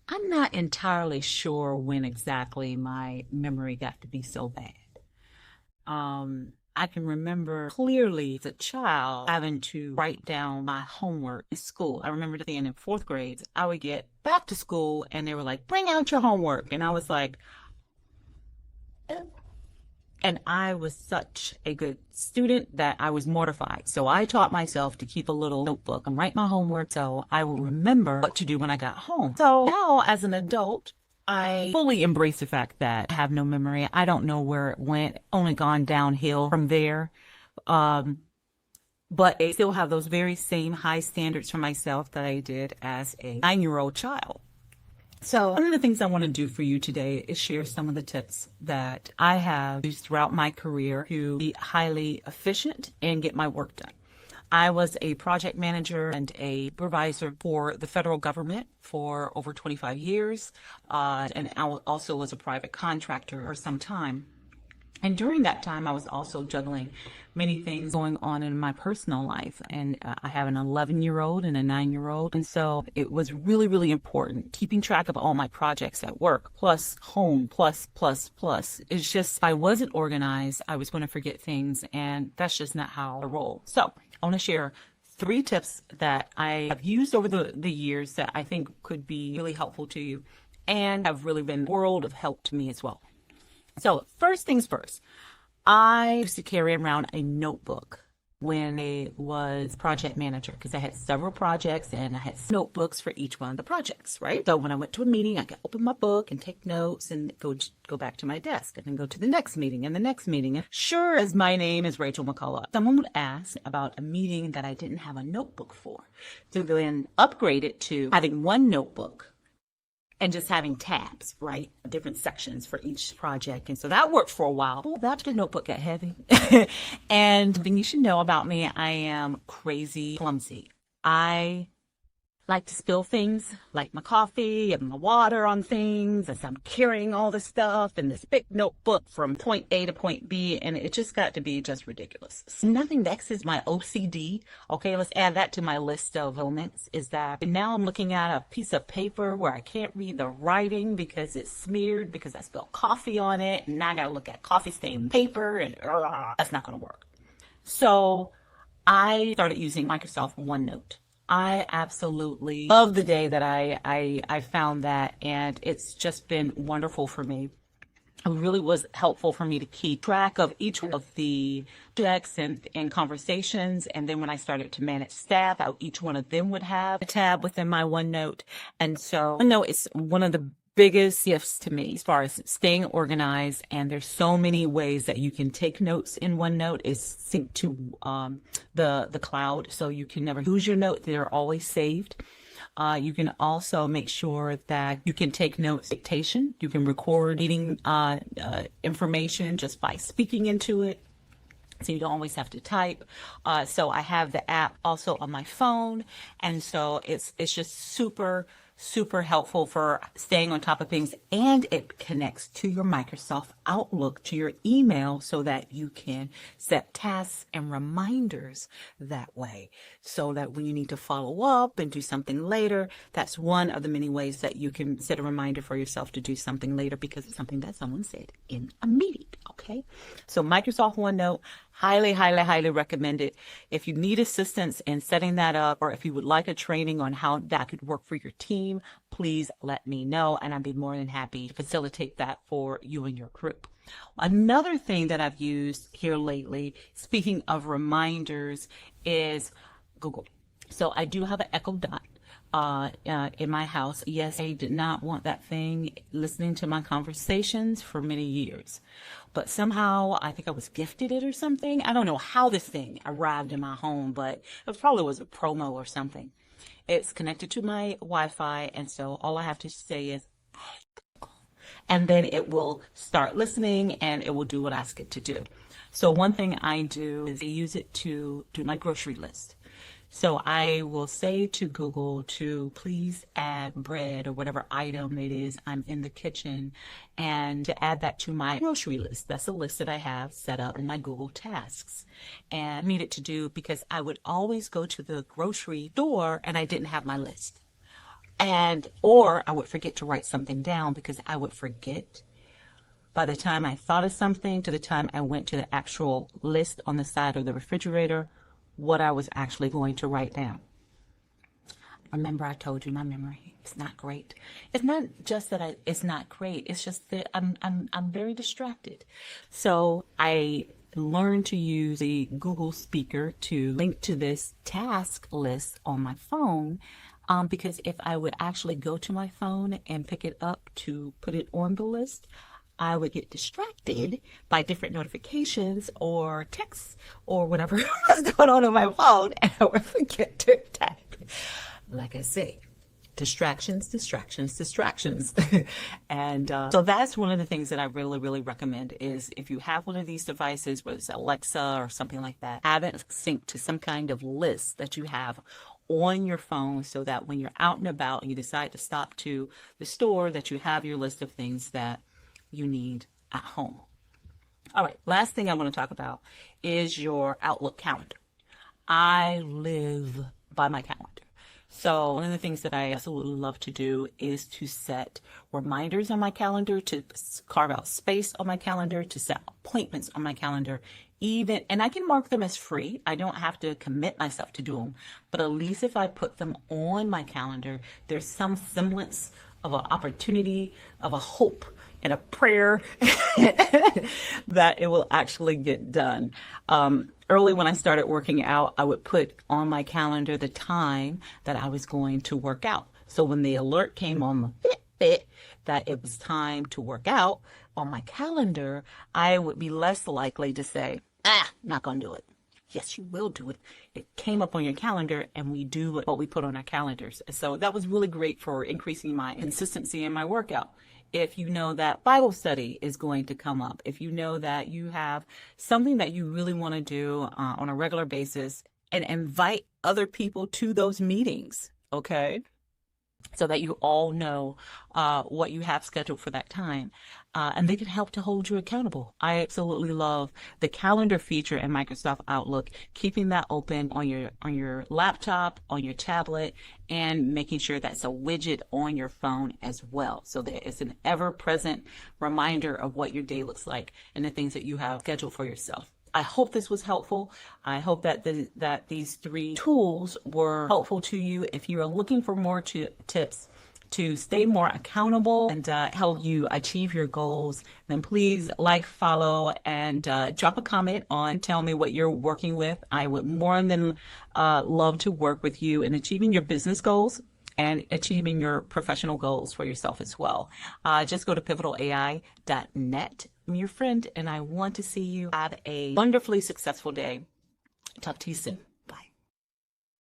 I'm not entirely sure when exactly my memory got to be so bad. I can remember clearly as a child having to write down my homework in school. I remember being in fourth grade, I would get back to school and they were like, bring out your homework. And I was like, and I was such a good student that I was mortified. So I taught myself to keep a little notebook and write my homework so I will remember what to do when I got home. So now, as an adult, I fully embrace the fact that I have no memory. I don't know where it went, only gone downhill from there. Um, but I still have those very same high standards for myself that I did as a 9-year-old child. So one of the things I want to do for you today is share some of the tips that I have used throughout my career to be highly efficient and get my work done. I was a project manager and a supervisor for the federal government for over 25 years, and I also was a private contractor for some time. And during that time, I was also juggling many things going on in my personal life. And I have an 11-year-old and a 9-year-old. And so it was really, really important keeping track of all my projects at work, plus home, plus. It's just, if I wasn't organized, I was going to forget things. And that's just not how I roll. So I want to share 3 tips that I have used over the years that I think could be really helpful to you and have really been a world of help to me as well. So first things first, I used to carry around a notebook when I was project manager because I had several projects and I had notebooks for each one of the projects, right? So when I went to a meeting, I could open my book and take notes and go back to my desk and then go to the next meeting and the next meeting. And sure as my name is Rachel McCullough, someone would ask about a meeting that I didn't have a notebook for. So then upgrade it to having one notebook and just having tabs, right? Different sections for each project. And so that worked for a while. Well, after the notebook got heavy. And the thing you should know about me, I am crazy clumsy. I like to spill things like my coffee and my water on things as I'm carrying all this stuff in this big notebook from point A to point B, and it just got to be just ridiculous. So nothing vexes my OCD. Okay, let's add that to my list of elements, is that now I'm looking at a piece of paper where I can't read the writing because it's smeared because I spilled coffee on it, and now I gotta look at coffee stained paper, and that's not gonna work. So I started using Microsoft OneNote. I absolutely love the day that I found that, and it's just been wonderful for me. It really was helpful for me to keep track of each of the projects and conversations. And then when I started to manage staff, each one of them would have a tab within my OneNote. And so OneNote is one of the biggest gifts to me as far as staying organized, and there's so many ways that you can take notes in OneNote. Is synced to the cloud, so you can never lose your notes. They're always saved. You can also make sure that you can take notes dictation. You can record meeting information just by speaking into it, so you don't always have to type. So I have the app also on my phone, and so it's just super helpful for staying on top of things, and it connects to your Microsoft Outlook, to your email, so that you can set tasks and reminders that way, so that when you need to follow up and do something later, that's one of the many ways that you can set a reminder for yourself to do something later because it's something that someone said in a meeting. Okay, so Microsoft OneNote, highly recommend it. If you need assistance in setting that up, or if you would like a training on how that could work for your team, please let me know, and I'd be more than happy to facilitate that for you and your group. Another thing that I've used here lately, speaking of reminders, is Google. So I do have an Echo Dot in my house. Yes, I did not want that thing listening to my conversations for many years, but somehow I think I was gifted it or something. I don't know how this thing arrived in my home, but it probably was a promo or something. It's connected to my Wi-Fi, and so all I have to say is, and then it will start listening and it will do what I ask it to do. So one thing I do is I use it to do my grocery list. So I will say to Google to please add bread or whatever item it is I'm in the kitchen, and to add that to my grocery list. That's a list that I have set up in my Google Tasks. And I need it to do because I would always go to the grocery store and I didn't have my list. Or I would forget to write something down because I would forget by the time I thought of something to the time I went to the actual list on the side of the refrigerator, what I was actually going to write down. Remember, I told you my memory is not great. It's not just that it's not great. It's just that I'm very distracted. So I learned to use the Google Speaker to link to this task list on my phone. Because if I would actually go to my phone and pick it up to put it on the list, I would get distracted by different notifications or texts or whatever was going on my phone, and I would forget to type. Like I say, distractions. And so that's one of the things that I really, really recommend is if you have one of these devices, whether it's Alexa or something like that, have it synced to some kind of list that you have on your phone so that when you're out and about and you decide to stop to the store, that you have your list of things that you need at home. All right, last thing I want to talk about is your Outlook calendar. I live by my calendar. So one of the things that I absolutely love to do is to set reminders on my calendar, to carve out space on my calendar, to set appointments on my calendar, and I can mark them as free. I don't have to commit myself to do them, but at least if I put them on my calendar, there's some semblance of an opportunity, of a hope and a prayer that it will actually get done. Early when I started working out, I would put on my calendar the time that I was going to work out. So when the alert came on the Fitbit that it was time to work out on my calendar, I would be less likely to say, not going to do it. Yes, you will do it. It came up on your calendar and we do what we put on our calendars. So that was really great for increasing my consistency in my workout. If you know that Bible study is going to come up, if you know that you have something that you really want to do on a regular basis, and invite other people to those meetings, okay? So that you all know what you have scheduled for that time. And they can help to hold you accountable. I absolutely love the calendar feature in Microsoft Outlook, keeping that open on your laptop, on your tablet, and making sure that's a widget on your phone as well. So there is an ever-present reminder of what your day looks like and the things that you have scheduled for yourself. I hope this was helpful. I hope that that these 3 tools were helpful to you. If you are looking for more tips to stay more accountable and help you achieve your goals, then please like, follow, and drop a comment on. Tell me what you're working with. I would more than love to work with you in achieving your business goals and achieving your professional goals for yourself as well. Just go to pivotalai.net. I'm your friend, and I want to see you have a wonderfully successful day. Talk to you soon.